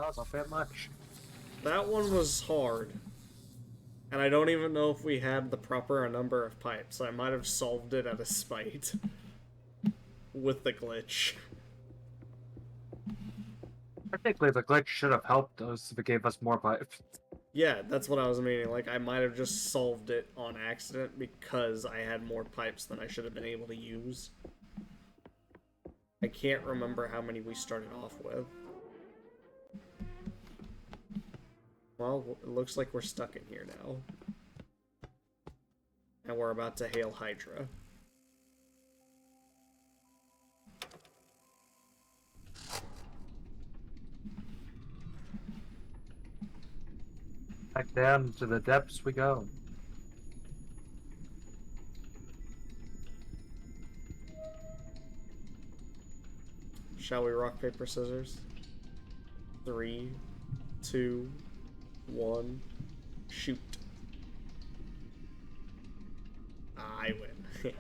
Oh, not that much. That one was hard. And I don't even know if we had the proper number of pipes. I might have solved it at a spite. With the glitch. Technically, the glitch should have helped us if it gave us more pipes. Yeah, that's what I was meaning. Like, I might have just solved it on accident because I had more pipes than I should have been able to use. I can't remember how many we started off with. Well, it looks like we're stuck in here now. And we're about to hail Hydra. Back down to the depths we go. Shall we rock, paper, scissors? 3, 2, 1, shoot. I win.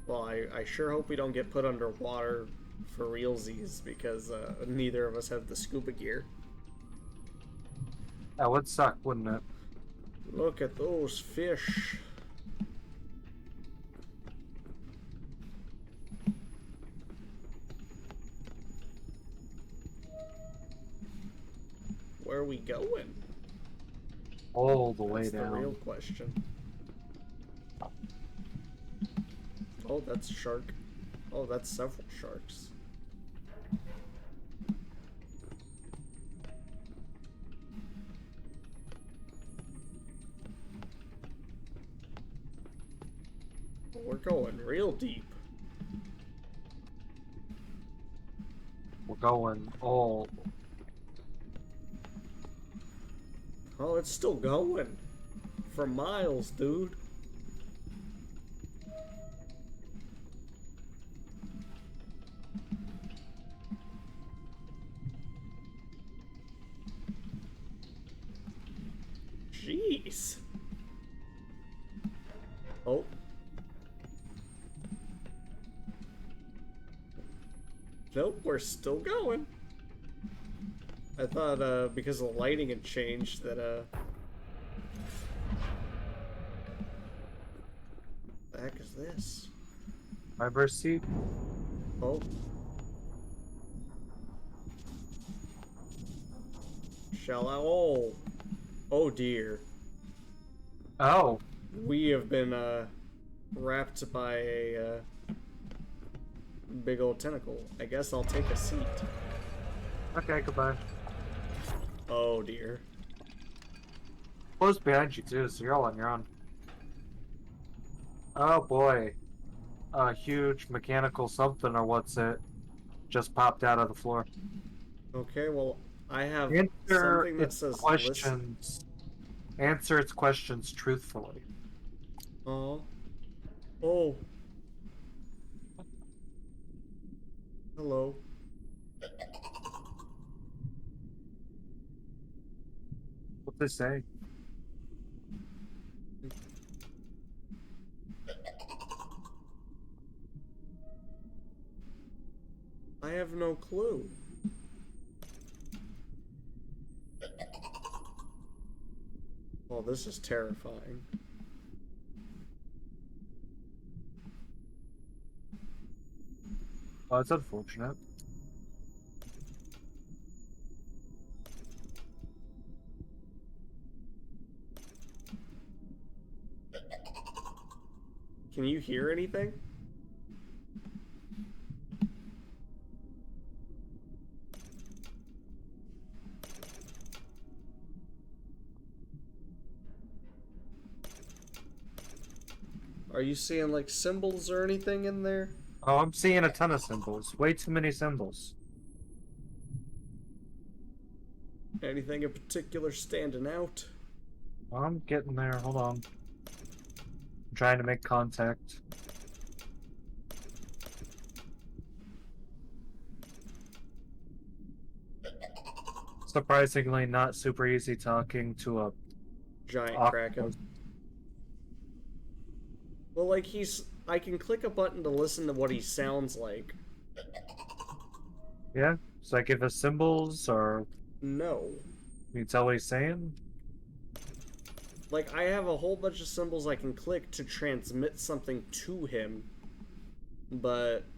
Well, I sure hope we don't get put underwater for realsies, because neither of us have the scuba gear. That would suck, wouldn't it? Look at those fish. Where are we going? All the way That's the real down. question. Oh, that's a shark. Oh, that's several sharks. We're going real deep. We're going all. Oh, it's still going. For miles, dude. Jeez. Oh. Nope, we're still going. I thought, because the lighting had changed, that, the heck is this? Driver's seat? Oh. Shall I? Oh. Oh dear. Oh. We have been, wrapped by a, big old tentacle. I guess I'll take a seat. Okay, goodbye. Oh dear. Close behind you too, so you're all on your own. Oh boy. A huge mechanical something or what's it just popped out of the floor. Okay, well, I have Answer something that its says listen. questions. Answer its questions truthfully. Oh. Oh. Hello. What'd they say? I have no clue. Oh, this is terrifying. Oh, it's unfortunate. Can you hear anything? Are you seeing, like, symbols or anything in there? Oh, I'm seeing a ton of symbols. Way too many symbols. Anything in particular standing out? I'm getting there. Hold on. I'm trying to make contact. Surprisingly, not super easy talking to a Giant octopus. kraken. Well, like, I can click a button to listen to what he sounds like, Yeah? So I give us symbols, or No. can you tell what he's saying? Like, I have a whole bunch of symbols I can click to transmit something to him, but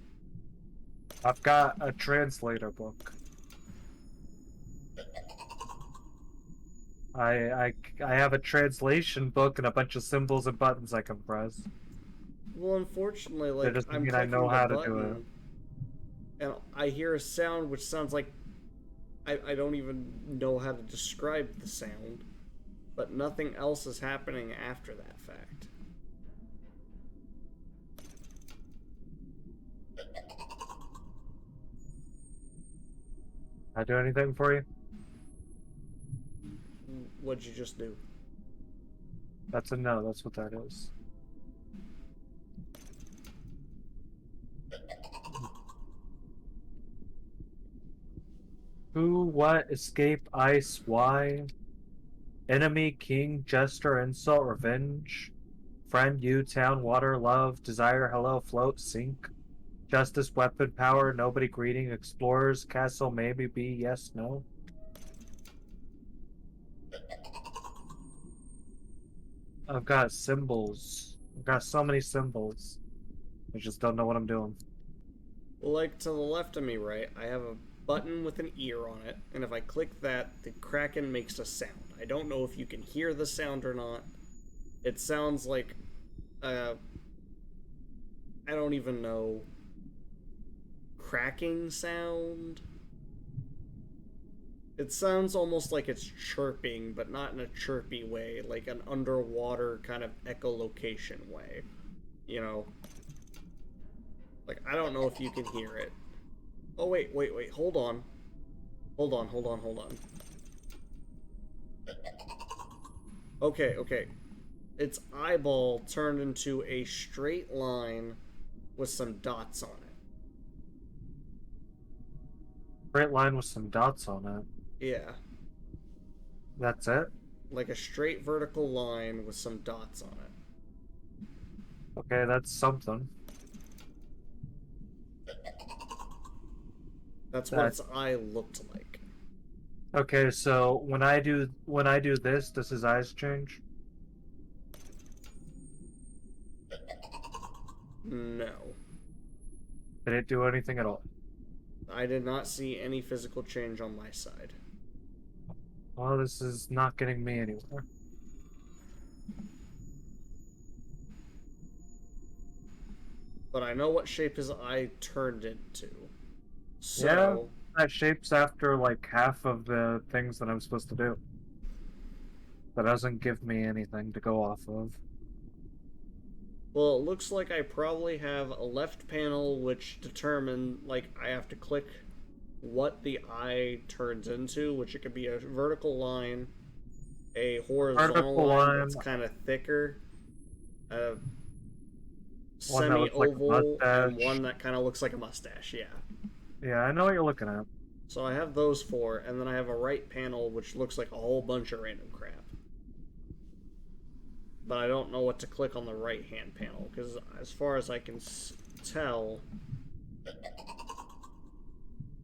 I've got a translator book. I have a translation book and a bunch of symbols and buttons I can press. well, unfortunately, That like, doesn't I'm mean I know clicking the how to do it. button, and I hear a sound which sounds like I don't even know how to describe the sound, but nothing else is happening after that fact. I do anything for you? What'd you just do? That's a no, that's what that is. Who, what, escape, ice, why? Enemy, king, jester, insult, revenge. Friend, you, town, water, love, desire, hello, float, sink. Justice, weapon, power, nobody, greeting, explorers, castle, maybe, be, yes, no. I've got symbols. I've got so many symbols. I just don't know what I'm doing. Well, like, to the left of me, right, I have a button with an ear on it, and if I click that, the Kraken makes a sound. I don't know if you can hear the sound or not. It sounds like, I don't even know, cracking sound? It sounds almost like it's chirping, but not in a chirpy way, like an underwater kind of echolocation way. You know? Like, I don't know if you can hear it. Oh, wait, hold on. Hold on. Okay. Its eyeball turned into a straight line with some dots on it. Straight line with some dots on it. Yeah. That's it? Like a straight vertical line with some dots on it. Okay, that's something. That's what its eye looked like. Okay, so when I do this, does his eyes change? No. Did it do anything at all? I did not see any physical change on my side. Well, this is not getting me anywhere. But I know what shape his eye turned into. So, Yeah, that shapes after like half of the things that I'm supposed to do. That doesn't give me anything to go off of. well, it looks like I probably have a left panel which determine, like, I have to click what the eye turns into, which it could be a vertical line, a horizontal Vertical line that's line, kind of thicker, a one that looks like a semi-oval, and mustache. one that kind of looks like a mustache, yeah. Yeah, I know what you're looking at. So I have those four, and then I have a right panel which looks like a whole bunch of random crap. But I don't know what to click on the right-hand panel, because as far as I can tell,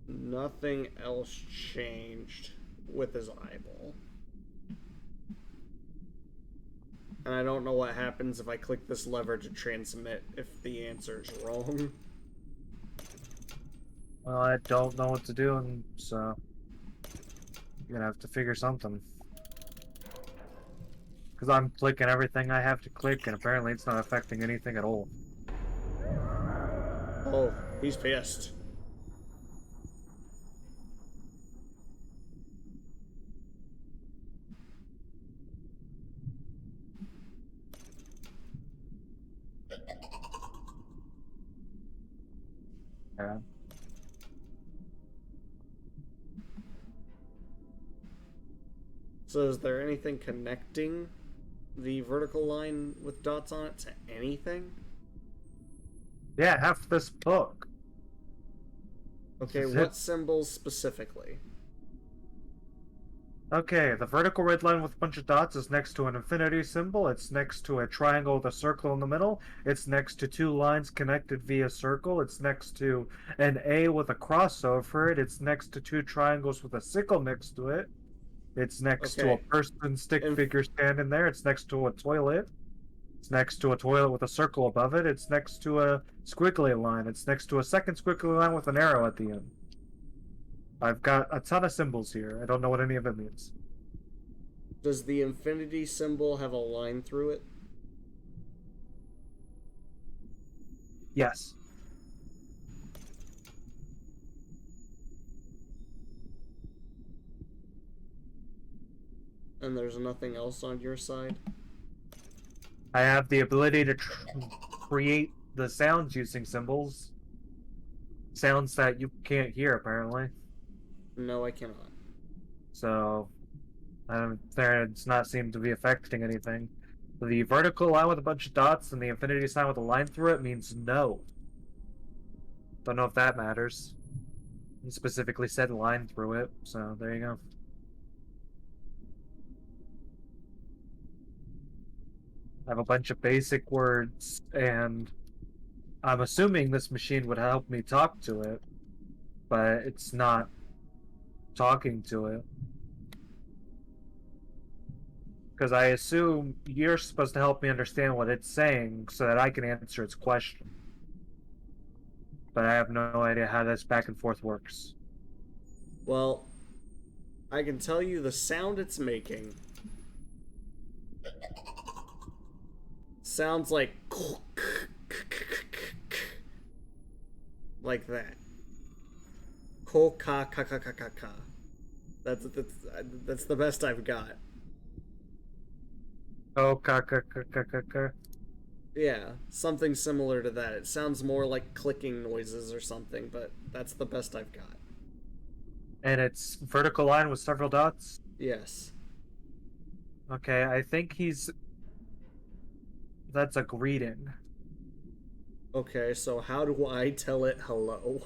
nothing else changed with his eyeball. And I don't know what happens if I click this lever to transmit if the answer is wrong. Well, I don't know what to do, and so you're gonna have to figure something. Because I'm clicking everything I have to click, and apparently it's not affecting anything at all. Oh, he's pissed. Yeah. So is there anything connecting the vertical line with dots on it to anything? Yeah, half this book. Okay, what symbols specifically? Okay, the vertical red line with a bunch of dots is next to an infinity symbol. It's next to a triangle with a circle in the middle. It's next to two lines connected via circle. It's next to an A with a cross over it. It's next to two triangles with a sickle next to it. It's next to a Okay. person stick And figure standing there. It's next to a toilet. It's next to a toilet with a circle above it. It's next to a squiggly line. It's next to a second squiggly line with an arrow at the end. I've got a ton of symbols here. I don't know what any of it means. does the infinity symbol have a line through it? Yes. And there's nothing else on your side? I have the ability to create the sounds using symbols. Sounds that you can't hear, apparently. No, I cannot. So, there does not seem to be affecting anything. The vertical line with a bunch of dots and the infinity sign with a line through it means no. Don't know if that matters. He specifically said line through it, so there you go. I have a bunch of basic words, and I'm assuming this machine would help me talk to it, but it's not talking to it. Because I assume you're supposed to help me understand what it's saying so that I can answer its question. But I have no idea how this back and forth works. Well, I can tell you the sound it's making sounds like that. Ko ka ka ka ka ka ka. That's the best I've got. Oh, ka. Yeah, something similar to that. It sounds more like clicking noises or something, but that's the best I've got. And it's vertical line with several dots? Yes. Okay, I think that's a greeting. Okay, so how do I tell it hello?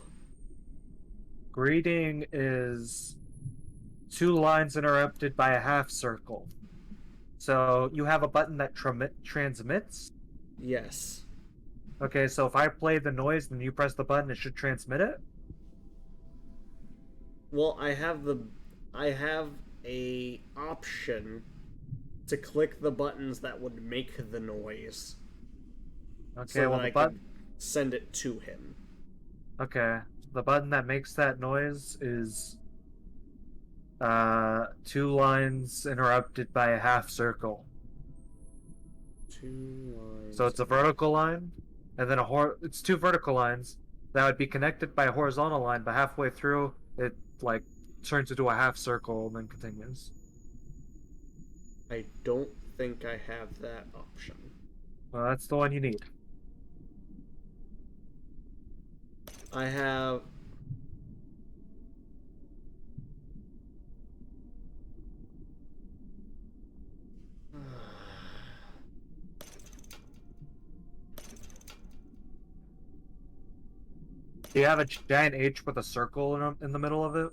Greeting is two lines interrupted by a half circle. So you have a button that transmits? Yes. Okay, so if I play the noise and you press the button, it should transmit it? Well, I have a option to click the buttons that would make the noise. Okay, So well that the I button. could send it to him. Okay, the button that makes that noise is two lines interrupted by a half circle. Two lines. So it's a vertical line, and then it's two vertical lines that would be connected by a horizontal line, but halfway through it like turns into a half circle and then continues. I don't think I have that option. Well, that's the one you need. I have. Do you have a giant H with a circle in the middle of it?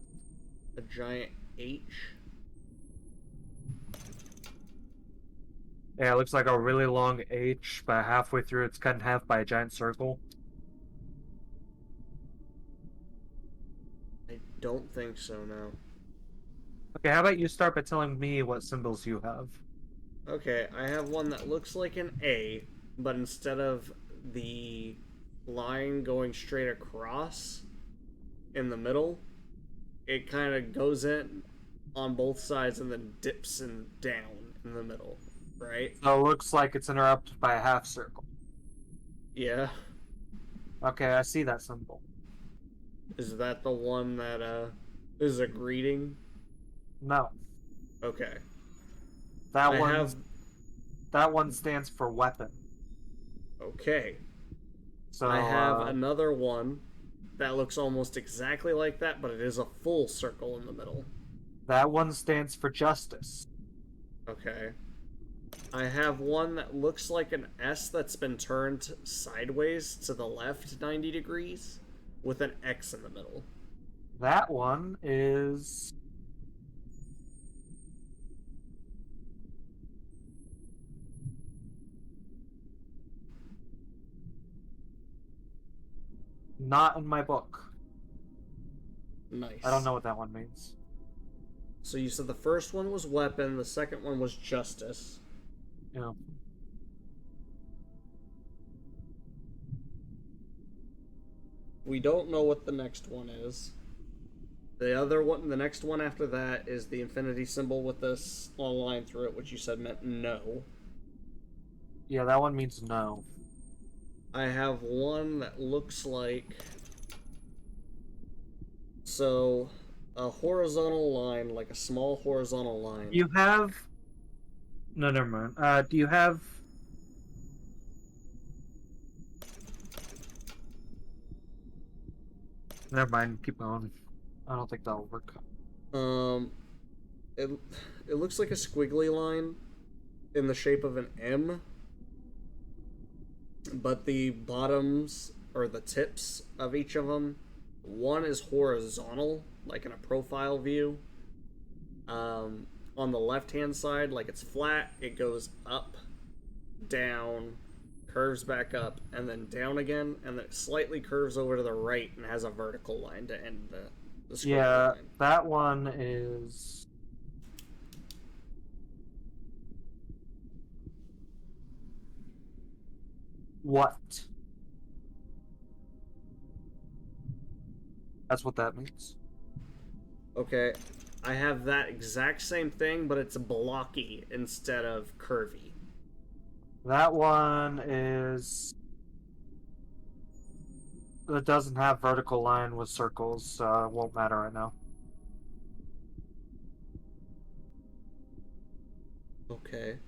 A giant H? Yeah, it looks like a really long H, but halfway through it's cut in half by a giant circle. I don't think so, no. Okay, how about you start by telling me what symbols you have? Okay, I have one that looks like an A, but instead of the line going straight across in the middle, it kind of goes in on both sides and then dips and down in the middle, right? So it looks like it's interrupted by a half circle. Yeah. Okay, I see that symbol. Is that the one that is a greeting? No. Okay. That I one have. that one stands for weapon. Okay. So I have another one that looks almost exactly like that, but it is a full circle in the middle. that one stands for justice. Okay. I have one that looks like an S that's been turned sideways to the left 90 degrees with an X in the middle. That one is Not in my book. Nice. I don't know what that one means. So you said the first one was weapon, the second one was justice. Yeah. We don't know what the next one is. The next one after that is the infinity symbol with this long line through it, which you said meant no. Yeah, that one means no. I have one that looks like, so a horizontal line, like a small horizontal line. You have. No, never mind. Do you have. Never mind, keep going. I don't think that'll work. Um, it it looks like a squiggly line in the shape of an M, but the bottoms or the tips of each of them, one is horizontal, like in a profile view. On the left hand side, like it's flat, it goes up, down, curves back up, and then down again, and then it slightly curves over to the right and has a vertical line to end the squiggly Yeah, line. that one is. What? That's what that means. Okay, I have that exact same thing, but it's blocky instead of curvy. That one is. It doesn't have vertical line with circles, so it won't matter right now. Okay.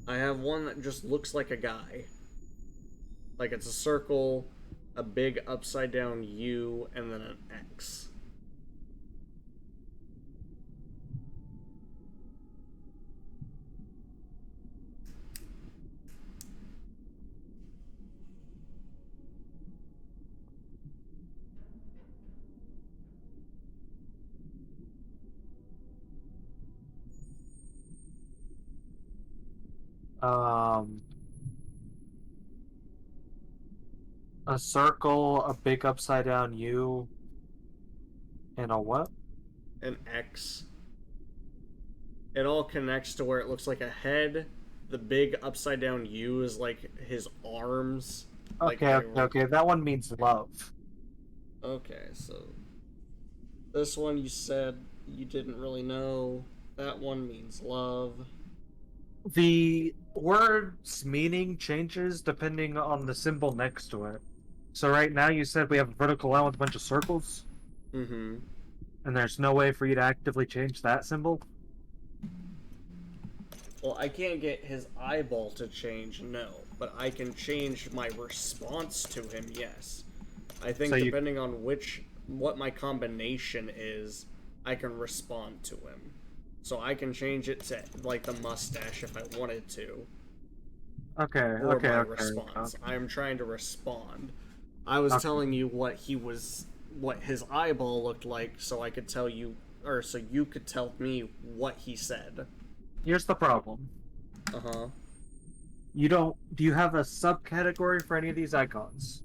I have one that just looks like a guy. Like it's a circle, a big upside down U, and then an X. Um, a circle, a big upside down U, and a what? An X. It all connects to where it looks like a head. The big upside down U is like his arms. Like Okay, okay, okay. That one means love. Okay, so this one you said you didn't really know. That one means love. The word's meaning changes depending on the symbol next to it. So right now you said we have a vertical line with a bunch of circles, Mm-hmm. and there's no way for you to actively change that symbol? Well, I can't get his eyeball to change, no. But I can change my response to him, yes. I think So you depending on what my combination is, I can respond to him. So I can change it to like the mustache if I wanted to, okay, or okay, my okay, response. okay. I am trying to respond. I was Okay. telling you what his eyeball looked like, so I could tell you, or so you could tell me what he said. Here's the problem. Uh huh. You don't. Do you have a subcategory for any of these icons?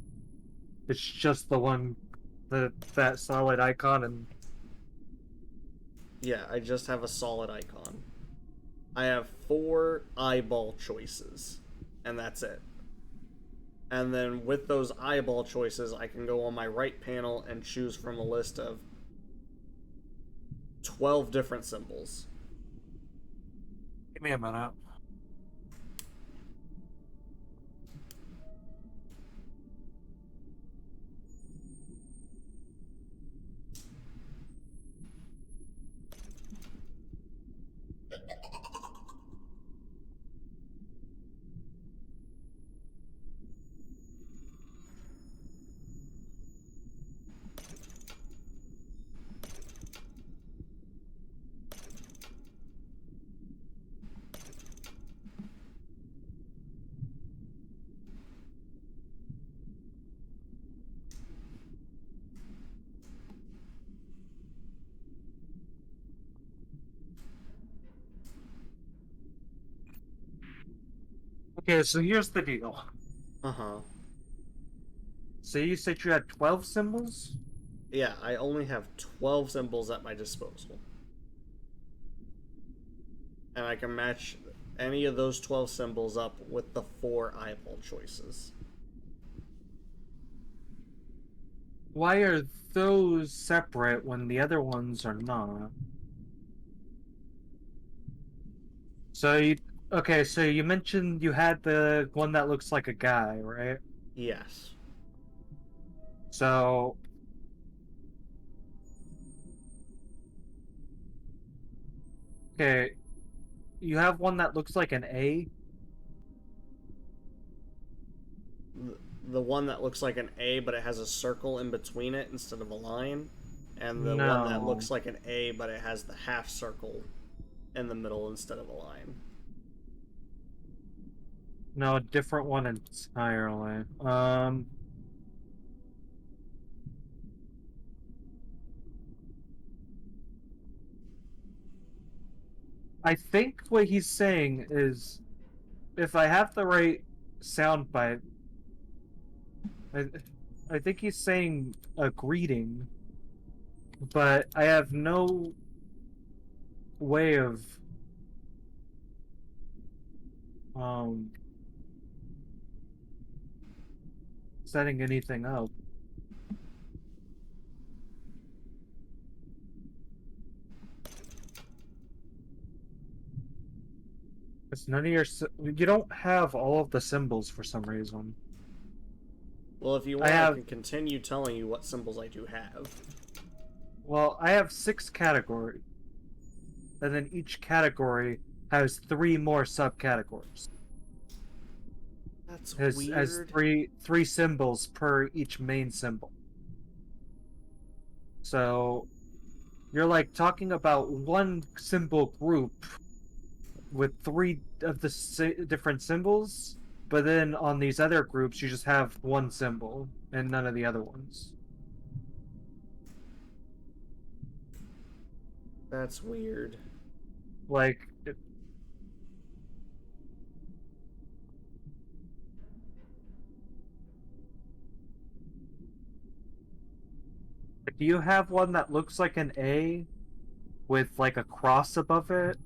It's just the one, that solid icon, and Yeah, I just have a solid icon. I have 4 eyeball choices, and that's it. And then with those eyeball choices, I can go on my right panel and choose from a list of 12 different symbols. give me a minute. Okay, so here's the deal. Uh-huh. So you said you had 12 symbols? Yeah, I only have 12 symbols at my disposal. And I can match any of those 12 symbols up with the 4 eyeball choices. Why are those separate when the other ones are not? So you okay, so you mentioned you had the one that looks like a guy, right? Yes. So okay, you have one that looks like an A. The one that looks like an A but it has a circle in between it instead of a line. And the one that No. looks like an A but it has the half circle in the middle instead of a line. No, a different one entirely. I think what he's saying is if I have the right sound bite, I, I think he's saying a greeting, but I have no way of um setting anything up. It's none of your. You don't have all of the symbols for some reason. Well, if you I want, I have. can continue telling you what symbols I do have. Well, I have 6 categories, and then each category has 3 more subcategories. That's Has weird. three symbols per each main symbol. So you're like talking about one symbol group with 3 of the different symbols, but then on these other groups you just have one symbol and none of the other ones. That's weird. Like, do you have one that looks like an A with like a cross above it,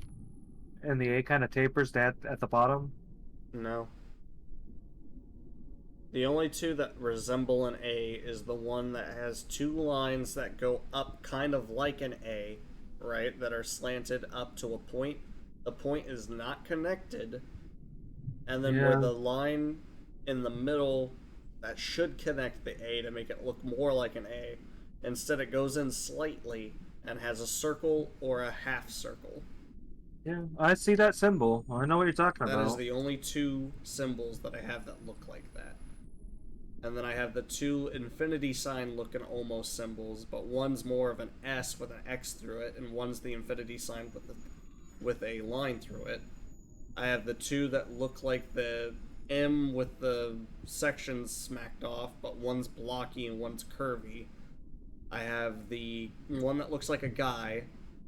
and the A kind of tapers down at the bottom? No. The only two that resemble an A is the one that has 2 lines that go up kind of like an A, right? That are slanted up to a point. The point is not connected. And then where Yeah. the line in the middle that should connect the A to make it look more like an A, instead it goes in slightly and has a circle or a half circle. Yeah, I see that symbol. I know what you're talking That is about. the only 2 symbols that I have that look like that. And then I have the 2 infinity sign looking almost symbols, but one's more of an S with an X through it, and one's the infinity sign with a line through it. I have the 2 that look like the M with the sections smacked off, but one's blocky and one's curvy. I have the one that looks like a guy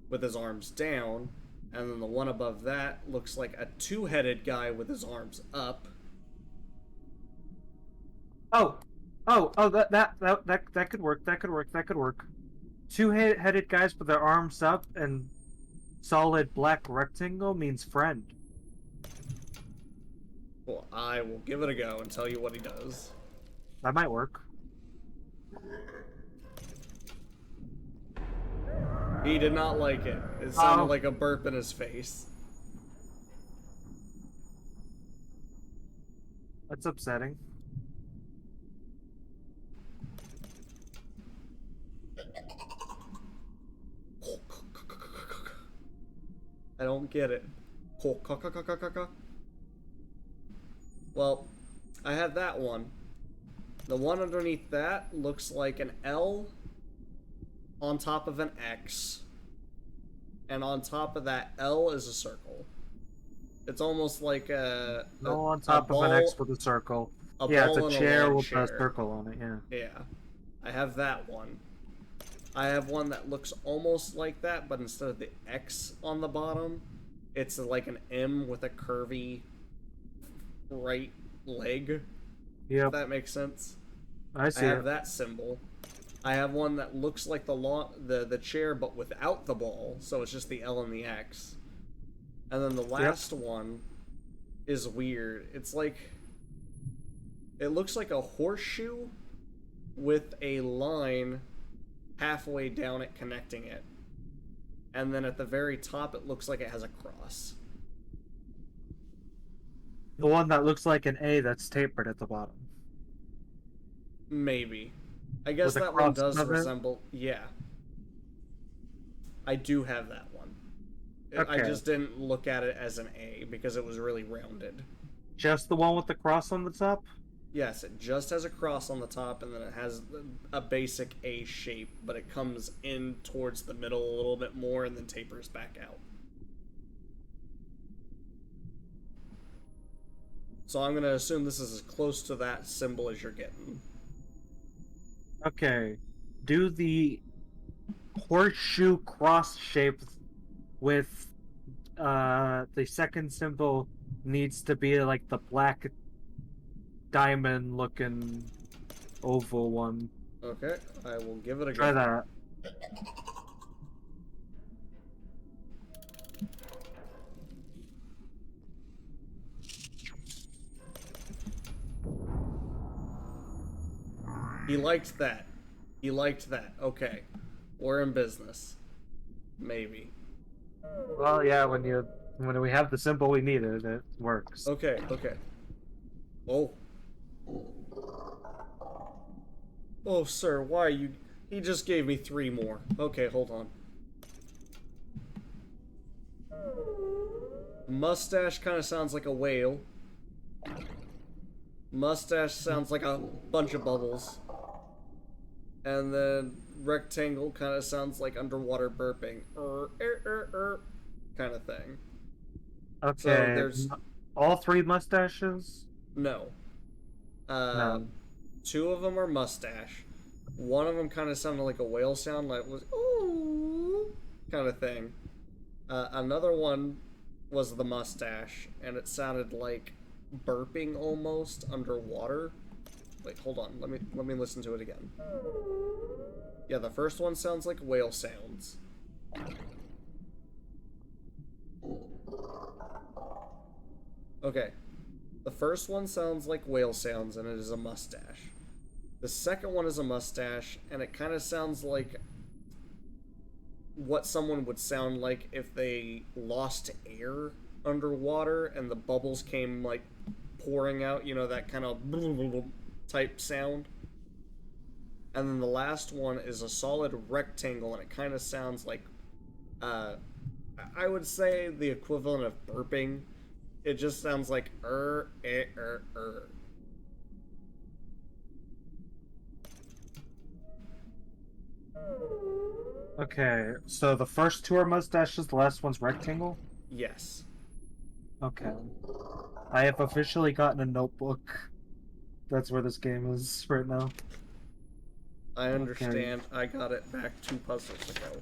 with his arms down, and then the one above that looks like a 2-headed guy with his arms up. Oh, that could work. That could work. That could work. Two-headed guys with their arms up and solid black rectangle means friend. Well, I will give it a go and tell you what he does. That might work. He did not like it. It sounded like a burp in his face. That's upsetting. I don't get it. Well, I have that one. The one underneath that looks like an L on top of an X. And on top of that L is a circle. It's almost like No on top of an X with a circle. a Yeah, it's ball a in a chair lawn with a chair. circle on it, yeah. Yeah. I have that one. I have one that looks almost like that, but instead of the X on the bottom, it's like an M with a curvy right leg. If Yep, that makes sense. I I see have it. that symbol. I have one that looks like the chair, but without the ball, so it's just the L and the X. And then the Yep. last one is weird. It's like it looks like a horseshoe with a line halfway down it connecting it. And then at the very top it looks like it has a cross. The one that looks like an A that's tapered at the bottom. Maybe. I guess With a that one cross does above it? resemble. Yeah. I do have that one. I Okay. just didn't look at it as an A because it was really rounded. Just the one with the cross on the top? Yes, it just has a cross on the top and then it has a basic A shape, but it comes in towards the middle a little bit more and then tapers back out. So I'm going to assume this is as close to that symbol as you're getting. Okay. Do the horseshoe cross shape with the second symbol needs to be like the black diamond looking oval one. Okay, I will give it a Try go. that. He liked that. He liked that. Okay. We're in business. Maybe. Well, yeah, when we have the symbol we needed, it works. Okay, okay. Oh. Oh, sir, why you... He just gave me 3 more. Okay, hold on. Mustache kind of sounds like a whale. Mustache sounds like a bunch of bubbles. And then rectangle kind of sounds like underwater burping. Kind of thing. Okay. So there's... all 3 mustaches? No. No. 2 of them are mustache. One of them kind of sounded like a whale sound, like was ooh kind of thing. Another one was the mustache, and it sounded like burping almost underwater. Wait, hold on. Let me listen to it again. Yeah, the first one sounds like whale sounds. Okay. The first one sounds like whale sounds, and it is a mustache. The second one is a mustache, and it kind of sounds like what someone would sound like if they lost air underwater and the bubbles came, like, pouring out, you know, that kind of type sound. And then the last one is a solid rectangle, and it kind of sounds like, I would say the equivalent of burping. It just sounds like Okay, so the first 2 are mustaches, the last one's rectangle? Yes. Okay. I have officially gotten a notebook. That's where this game is right now. I understand. Okay. I got it back 2 puzzles ago.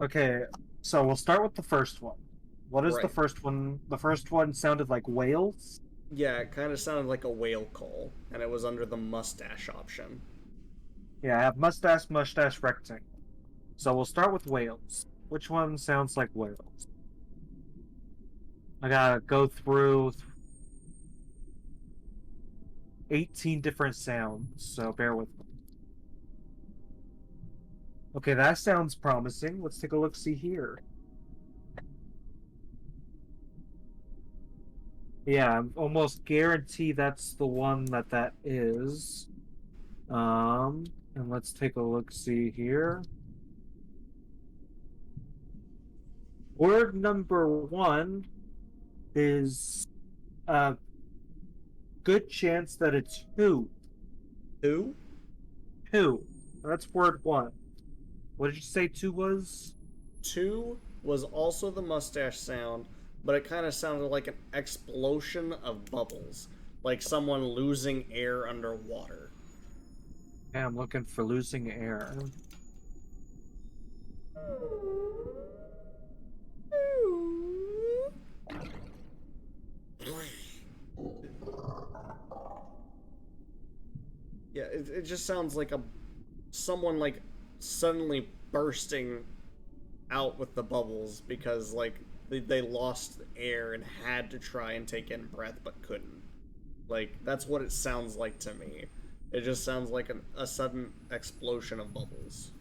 Okay, so we'll start with the first one. What is the Right. first one? The first one sounded like whales? Yeah, it kind of sounded like a whale call, and it was under the mustache option. Yeah, I have mustache, rectangle. So we'll start with whales. Which one sounds like whales? I gotta go through 18 different sounds, so bear with me. Okay, that sounds promising. Let's take a look, see here. Yeah, I'm almost guarantee that's the one that is. And let's take a look, see here. Word number 1 is a good chance that it's who. Who? Who. That's word 1. What did you say 2 was? 2 was also the mustache sound, but it kind of sounded like an explosion of bubbles, like someone losing air underwater. Yeah, I'm looking for losing air. it just sounds like someone like suddenly bursting out with the bubbles because like they lost air and had to try and take in breath but couldn't. Like that's what it sounds like to me. It just sounds like a sudden explosion of bubbles.